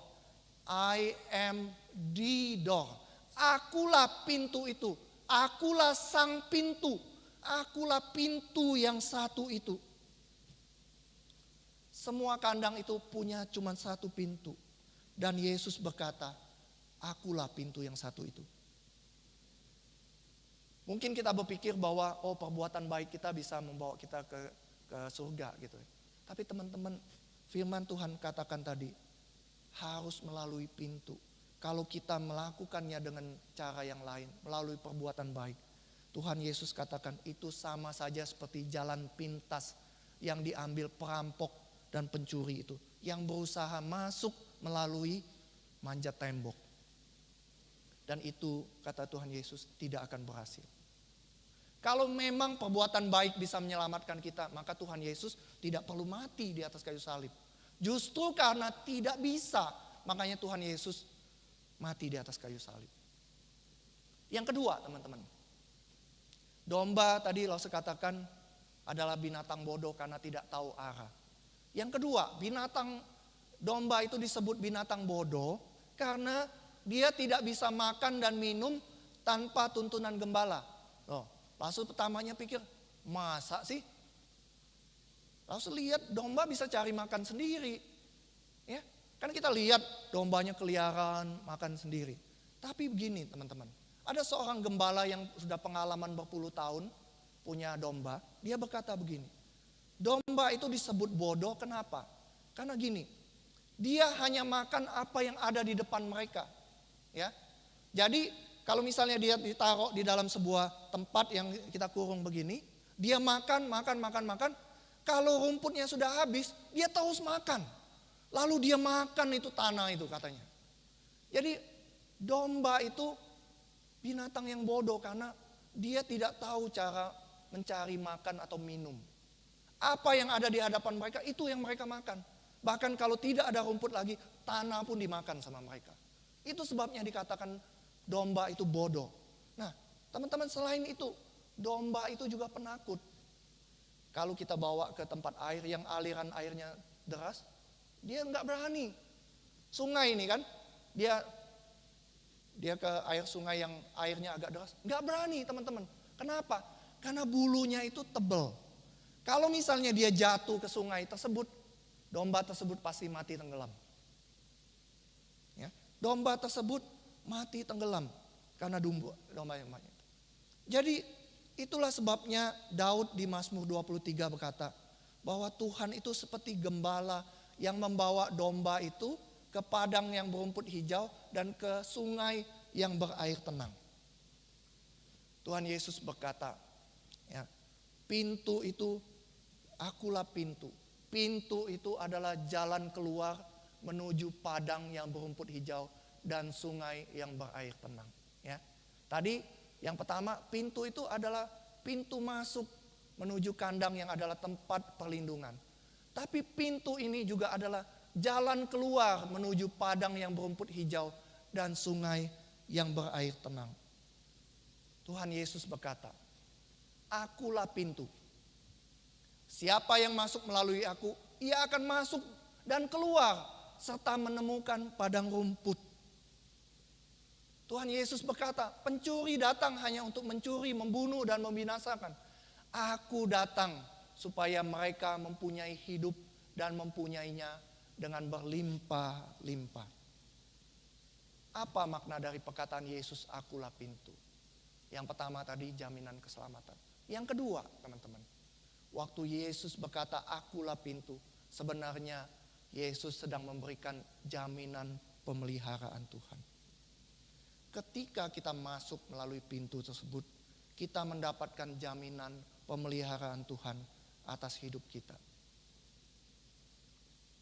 I am the door. Akulah pintu itu. Akulah sang pintu. Akulah pintu yang satu itu. Semua kandang itu punya cuma satu pintu. Dan Yesus berkata, akulah pintu yang satu itu. Mungkin kita berpikir bahwa perbuatan baik kita bisa membawa kita ke surga gitu. Tapi teman-teman, firman Tuhan katakan tadi, harus melalui pintu. Kalau kita melakukannya dengan cara yang lain, melalui perbuatan baik, Tuhan Yesus katakan itu sama saja seperti jalan pintas yang diambil perampok dan pencuri itu, yang berusaha masuk melalui manjat tembok. Dan itu kata Tuhan Yesus tidak akan berhasil. Kalau memang perbuatan baik bisa menyelamatkan kita, maka Tuhan Yesus tidak perlu mati di atas kayu salib. Justru karena tidak bisa, makanya Tuhan Yesus mati di atas kayu salib. Yang kedua, teman-teman, domba tadi Lause katakan adalah binatang bodoh karena tidak tahu arah. Yang kedua, binatang domba itu disebut binatang bodoh karena dia tidak bisa makan dan minum tanpa tuntunan gembala. Langsung pertamanya pikir, masa sih? Langsung lihat domba bisa cari makan sendiri. Ya, kan kita lihat dombanya keliaran makan sendiri. Tapi begini teman-teman, ada seorang gembala yang sudah pengalaman berpuluh tahun punya domba. Dia berkata begini, domba itu disebut bodoh kenapa? Karena gini, dia hanya makan apa yang ada di depan mereka. Ya, jadi kalau misalnya dia ditaruh di dalam sebuah tempat yang kita kurung begini, dia makan. Kalau rumputnya sudah habis, dia terus makan. Lalu dia makan itu tanah itu katanya. Jadi domba itu binatang yang bodoh karena dia tidak tahu cara mencari makan atau minum. Apa yang ada di hadapan mereka itu yang mereka makan. Bahkan kalau tidak ada rumput lagi, tanah pun dimakan sama mereka. Itu sebabnya dikatakan domba itu bodoh. Nah, teman-teman selain itu, domba itu juga penakut. Kalau kita bawa ke tempat air yang aliran airnya deras, dia nggak berani. Sungai ini kan, dia ke air sungai yang airnya agak deras, nggak berani teman-teman. Kenapa? Karena bulunya itu tebal. Kalau misalnya dia jatuh ke sungai tersebut, domba tersebut pasti mati tenggelam. Ya, domba tersebut mati tenggelam karena domba yang banyak. Jadi itulah sebabnya Daud di Mazmur 23 berkata bahwa Tuhan itu seperti gembala yang membawa domba itu ke padang yang berumput hijau dan ke sungai yang berair tenang. Tuhan Yesus berkata, ya, pintu itu, akulah pintu. Pintu itu adalah jalan keluar menuju padang yang berumput hijau dan sungai yang berair tenang. Ya, tadi yang pertama, pintu itu adalah pintu masuk menuju kandang yang adalah tempat perlindungan. Tapi pintu ini juga adalah jalan keluar menuju padang yang berumput hijau dan sungai yang berair tenang. Tuhan Yesus berkata, akulah pintu. Siapa yang masuk melalui aku, ia akan masuk dan keluar serta menemukan padang rumput. Tuhan Yesus berkata, pencuri datang hanya untuk mencuri, membunuh dan membinasakan. Aku datang supaya mereka mempunyai hidup dan mempunyainya dengan berlimpah-limpah. Apa makna dari perkataan Yesus, akulah pintu? Yang pertama tadi jaminan keselamatan. Yang kedua teman-teman, waktu Yesus berkata akulah pintu, sebenarnya Yesus sedang memberikan jaminan pemeliharaan Tuhan. Ketika kita masuk melalui pintu tersebut, kita mendapatkan jaminan pemeliharaan Tuhan atas hidup kita.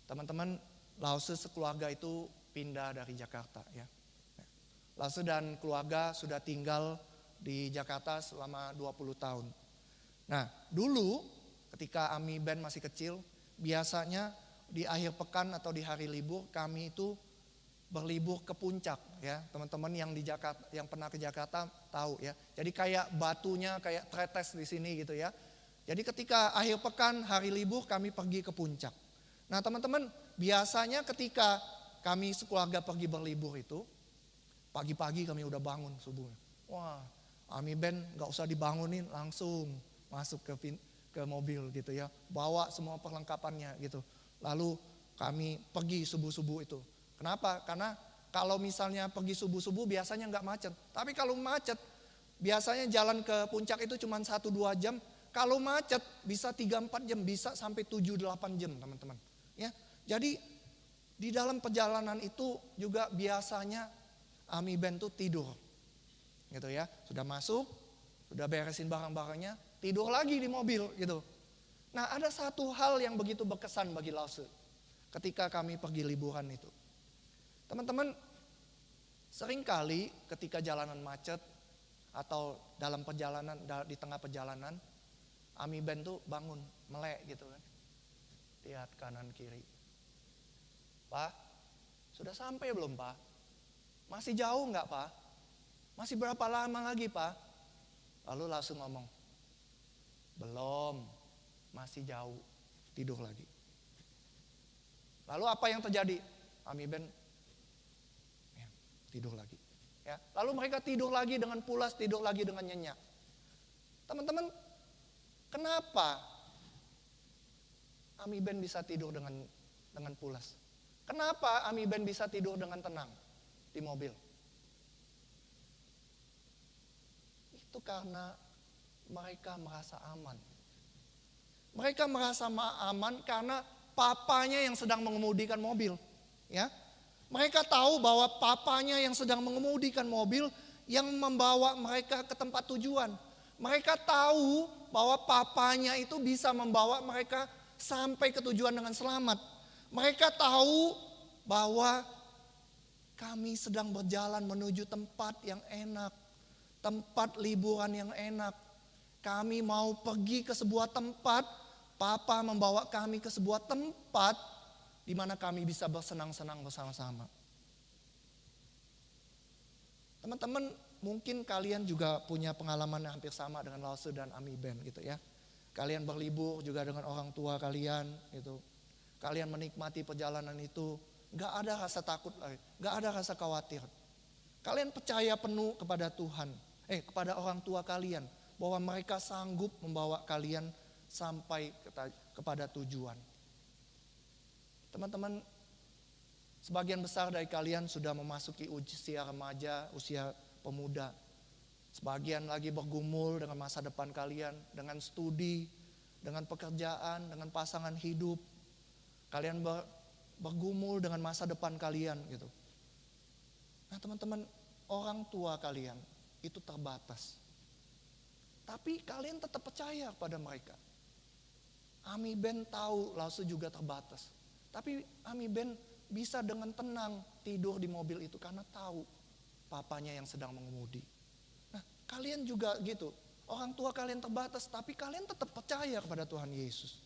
Teman-teman, Lause sekeluarga itu pindah dari Jakarta ya. Lause dan keluarga sudah tinggal di Jakarta selama 20 tahun. Nah, dulu ketika Ami Ben masih kecil, biasanya di akhir pekan atau di hari libur kami itu berlibur ke puncak ya. Teman-teman yang di Jakarta, yang pernah ke Jakarta tahu ya. Jadi kayak batunya kayak tretes di sini gitu ya. Jadi ketika akhir pekan hari libur kami pergi ke puncak. Nah, teman-teman, biasanya ketika kami sekeluarga pergi berlibur itu pagi-pagi kami udah bangun subuhnya. Wah, Ami Ben gak usah dibangunin, langsung masuk ke mobil gitu ya. Bawa semua perlengkapannya gitu. Lalu kami pergi subuh-subuh itu. Kenapa? Karena kalau misalnya pergi subuh-subuh biasanya nggak macet. Tapi kalau macet, biasanya jalan ke puncak itu cuma 1-2 jam. Kalau macet bisa 3-4 jam, bisa sampai 7-8 jam teman-teman. Ya, Jadi di dalam perjalanan itu juga biasanya Ami Ben tuh tidur. Gitu ya, sudah masuk, sudah beresin barang-barangnya, tidur lagi di mobil gitu. Nah, ada satu hal yang begitu berkesan bagi Lause ketika kami pergi liburan itu. Teman-teman, seringkali ketika jalanan macet atau dalam perjalanan, di tengah perjalanan, Ami Ben tuh bangun, melek gitu kan. Lihat kanan kiri. Pak, sudah sampai belum Pak? Masih jauh nggak Pak? Masih berapa lama lagi Pak? Lalu langsung ngomong, belum, masih jauh. Tidur lagi. Lalu apa yang terjadi? Ami Ben ya, tidur lagi. Ya, lalu mereka tidur lagi dengan pulas, tidur lagi dengan nyenyak. Teman-teman, kenapa Ami Ben bisa tidur dengan pulas? Kenapa Ami Ben bisa tidur dengan tenang di mobil? Itu karena mereka merasa aman. Mereka merasa aman karena papanya yang sedang mengemudikan mobil. Ya, mereka tahu bahwa papanya yang sedang mengemudikan mobil yang membawa mereka ke tempat tujuan. Mereka tahu bahwa papanya itu bisa membawa mereka sampai ke tujuan dengan selamat. Mereka tahu bahwa kami sedang berjalan menuju tempat yang enak, tempat liburan yang enak. Kami mau pergi ke sebuah tempat, Papa membawa kami ke sebuah tempat di mana kami bisa bersenang-senang bersama-sama. Teman-teman, mungkin kalian juga punya pengalaman yang hampir sama dengan Lause dan Ami Ben gitu ya. Kalian berlibur juga dengan orang tua kalian gitu. Kalian menikmati perjalanan itu, gak ada rasa takut lagi, gak ada rasa khawatir. Kalian percaya penuh kepada Tuhan, kepada orang tua kalian, bahwa mereka sanggup membawa kalian sampai kepada tujuan. Teman-teman, sebagian besar dari kalian sudah memasuki usia remaja, usia pemuda. Sebagian lagi bergumul dengan masa depan kalian, dengan studi, dengan pekerjaan, dengan pasangan hidup. Kalian bergumul dengan masa depan kalian gitu. Nah teman-teman, orang tua kalian itu terbatas. Tapi kalian tetap percaya pada mereka. Ami Ben tahu Lause juga terbatas. Tapi Ami Ben bisa dengan tenang tidur di mobil itu karena tahu papanya yang sedang mengemudi. Nah kalian juga gitu. Orang tua kalian terbatas tapi kalian tetap percaya kepada Tuhan Yesus.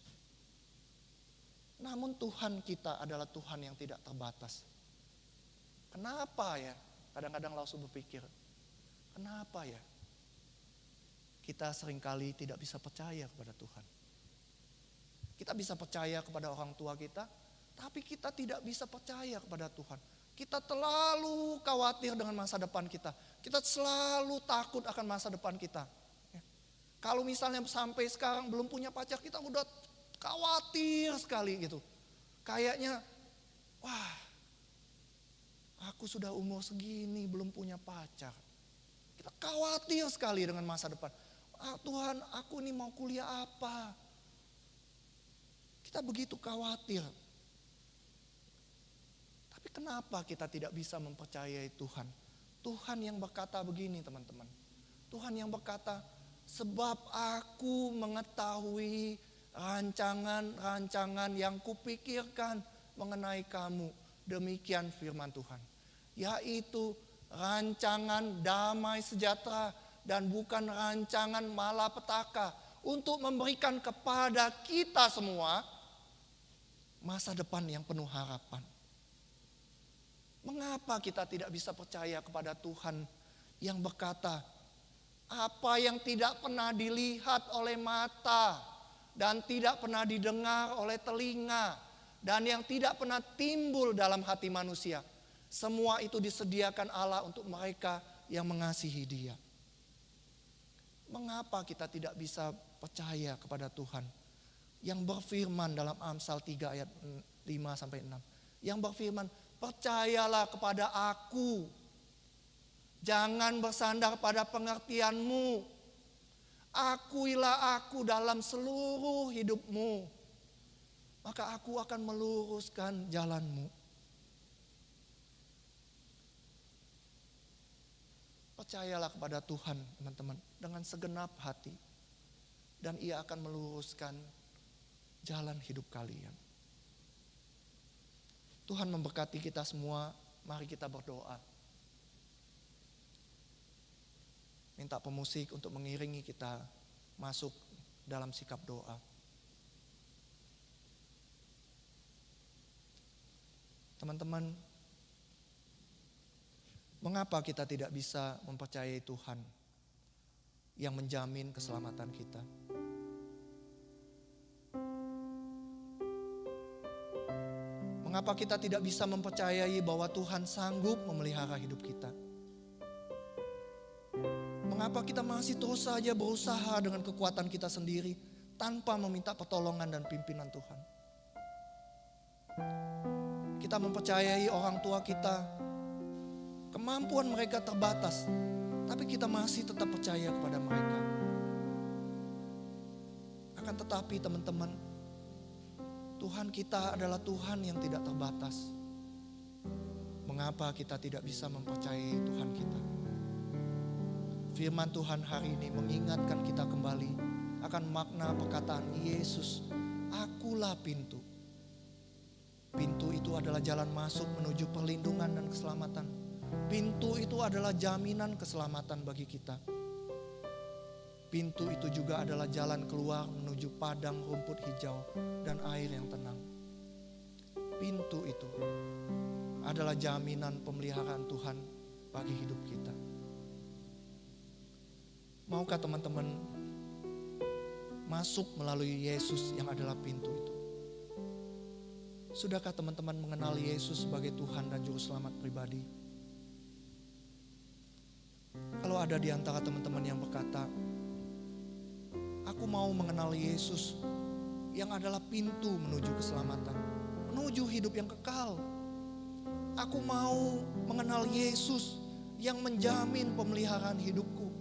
Namun Tuhan kita adalah Tuhan yang tidak terbatas. Kenapa ya? Kadang-kadang Lause berpikir, kenapa ya? Kita seringkali tidak bisa percaya kepada Tuhan. Kita bisa percaya kepada orang tua kita, tapi kita tidak bisa percaya kepada Tuhan. Kita terlalu khawatir dengan masa depan kita. Kita selalu takut akan masa depan kita. Kalau misalnya sampai sekarang belum punya pacar, kita udah khawatir sekali gitu. Kayaknya, wah, aku sudah umur segini belum punya pacar. Kita khawatir sekali dengan masa depan. Tuhan, aku ini mau kuliah apa? Kita begitu khawatir. Tapi kenapa kita tidak bisa mempercayai Tuhan? Tuhan yang berkata begini teman-teman. Tuhan yang berkata, sebab aku mengetahui rancangan-rancangan yang kupikirkan mengenai kamu. Demikian firman Tuhan. Yaitu rancangan damai sejahtera dan bukan rancangan malapetaka. Untuk memberikan kepada kita semua masa depan yang penuh harapan. Mengapa kita tidak bisa percaya kepada Tuhan yang berkata, apa yang tidak pernah dilihat oleh mata dan tidak pernah didengar oleh telinga dan yang tidak pernah timbul dalam hati manusia, semua itu disediakan Allah untuk mereka yang mengasihi Dia. Mengapa kita tidak bisa percaya kepada Tuhan yang berfirman dalam Amsal 3 ayat 5-6, yang berfirman, percayalah kepada aku, jangan bersandar pada pengertianmu, akuilah aku dalam seluruh hidupmu. maka aku akan meluruskan jalanmu. Percayalah kepada Tuhan, teman-teman, dengan segenap hati. Dan Ia akan meluruskan jalan hidup kalian. Tuhan memberkati kita semua. Mari kita berdoa. Minta pemusik untuk mengiringi kita masuk dalam sikap doa. Teman-teman, mengapa kita tidak bisa mempercayai Tuhan yang menjamin keselamatan kita? Mengapa kita tidak bisa mempercayai bahwa Tuhan sanggup memelihara hidup kita? Mengapa kita masih terus saja berusaha dengan kekuatan kita sendiri tanpa meminta pertolongan dan pimpinan Tuhan? Kita mempercayai orang tua kita, kemampuan mereka terbatas, tapi kita masih tetap percaya kepada mereka. Akan tetapi teman-teman, Tuhan kita adalah Tuhan yang tidak terbatas. Mengapa kita tidak bisa mempercayai Tuhan kita? Firman Tuhan hari ini mengingatkan kita kembali akan makna perkataan Yesus, "Akulah pintu." Pintu itu adalah jalan masuk menuju perlindungan dan keselamatan. Pintu itu adalah jaminan keselamatan bagi kita. Pintu itu juga adalah jalan keluar menuju padang rumput hijau dan air yang tenang. Pintu itu adalah jaminan pemeliharaan Tuhan bagi hidup kita. Maukah teman-teman masuk melalui Yesus yang adalah pintu itu? Sudahkah teman-teman mengenal Yesus sebagai Tuhan dan Juru Selamat pribadi? Kalau ada di antara teman-teman yang berkata, "Aku mau mengenal Yesus yang adalah pintu menuju keselamatan, menuju hidup yang kekal. Aku mau mengenal Yesus yang menjamin pemeliharaan hidupku,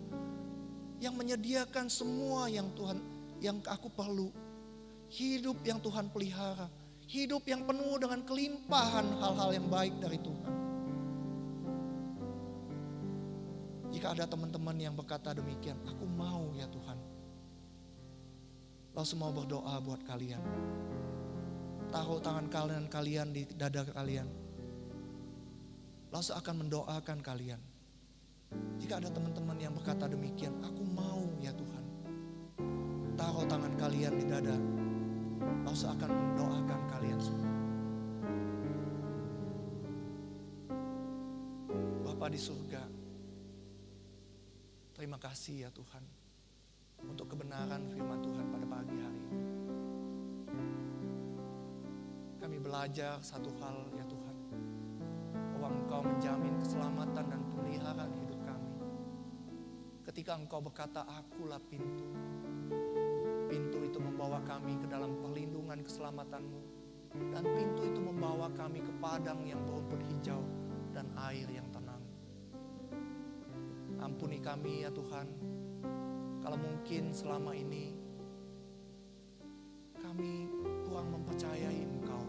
yang menyediakan semua yang aku perlu. Hidup yang Tuhan pelihara, hidup yang penuh dengan kelimpahan hal-hal yang baik dari Tuhan." Jika ada teman-teman yang berkata demikian, "Aku mau ya Tuhan." Langsung mau berdoa buat kalian. Taruh tangan kalian di dada kalian. Langsung akan mendoakan kalian. Jika ada teman-teman yang berkata demikian, "Aku mau ya Tuhan." Taruh tangan kalian di dada. Langsung akan mendoakan kalian semua. Bapa di surga, terima kasih ya Tuhan untuk kebenaran firman Tuhan pada pagi hari ini. Kami belajar satu hal ya Tuhan, bahwa Engkau menjamin keselamatan dan pemeliharaan hidup kami. Ketika Engkau berkata, "Akulah pintu." Pintu itu membawa kami ke dalam perlindungan keselamatan-Mu. Dan pintu itu membawa kami ke padang yang berumput hijau dan air yang tenang. Ampuni kami ya Tuhan, kalau mungkin selama ini kami kurang mempercayai Engkau.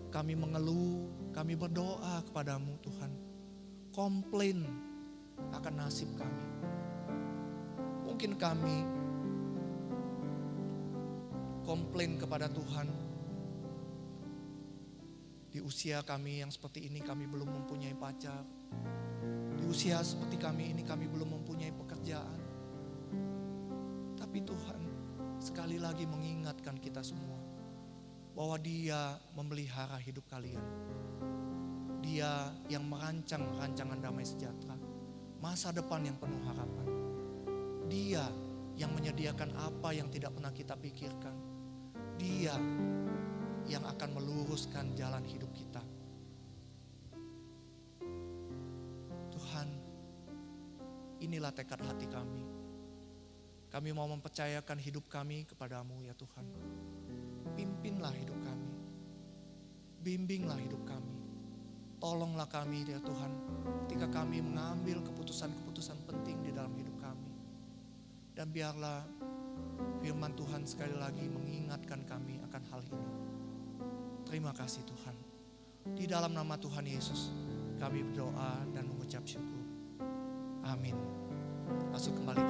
Kami mengeluh, kami berdoa kepadamu Tuhan, komplain akan nasib kami. Mungkin kami komplain kepada Tuhan, di usia kami yang seperti ini kami belum mempunyai pacar. Di usia seperti kami ini kami belum mempunyai pekerjaan. Tapi Tuhan sekali lagi mengingatkan kita semua bahwa Dia memelihara hidup kalian. Dia yang merancang rancangan damai sejahtera, masa depan yang penuh harapan. Dia yang menyediakan apa yang tidak pernah kita pikirkan. Dia yang akan meluruskan jalan hidup kita. Tuhan, inilah tekad hati kami. Kami mau mempercayakan hidup kami kepadamu ya Tuhan. Pimpinlah hidup kami. Bimbinglah hidup kami. Tolonglah kami ya Tuhan, ketika kami mengambil keputusan-keputusan penting di dalam hidup kami. Dan biarlah Firman Tuhan sekali lagi mengingatkan kami akan hal ini. Terima kasih Tuhan. Di dalam nama Tuhan Yesus kami berdoa dan mengucap syukur. Amin. Masuk kembali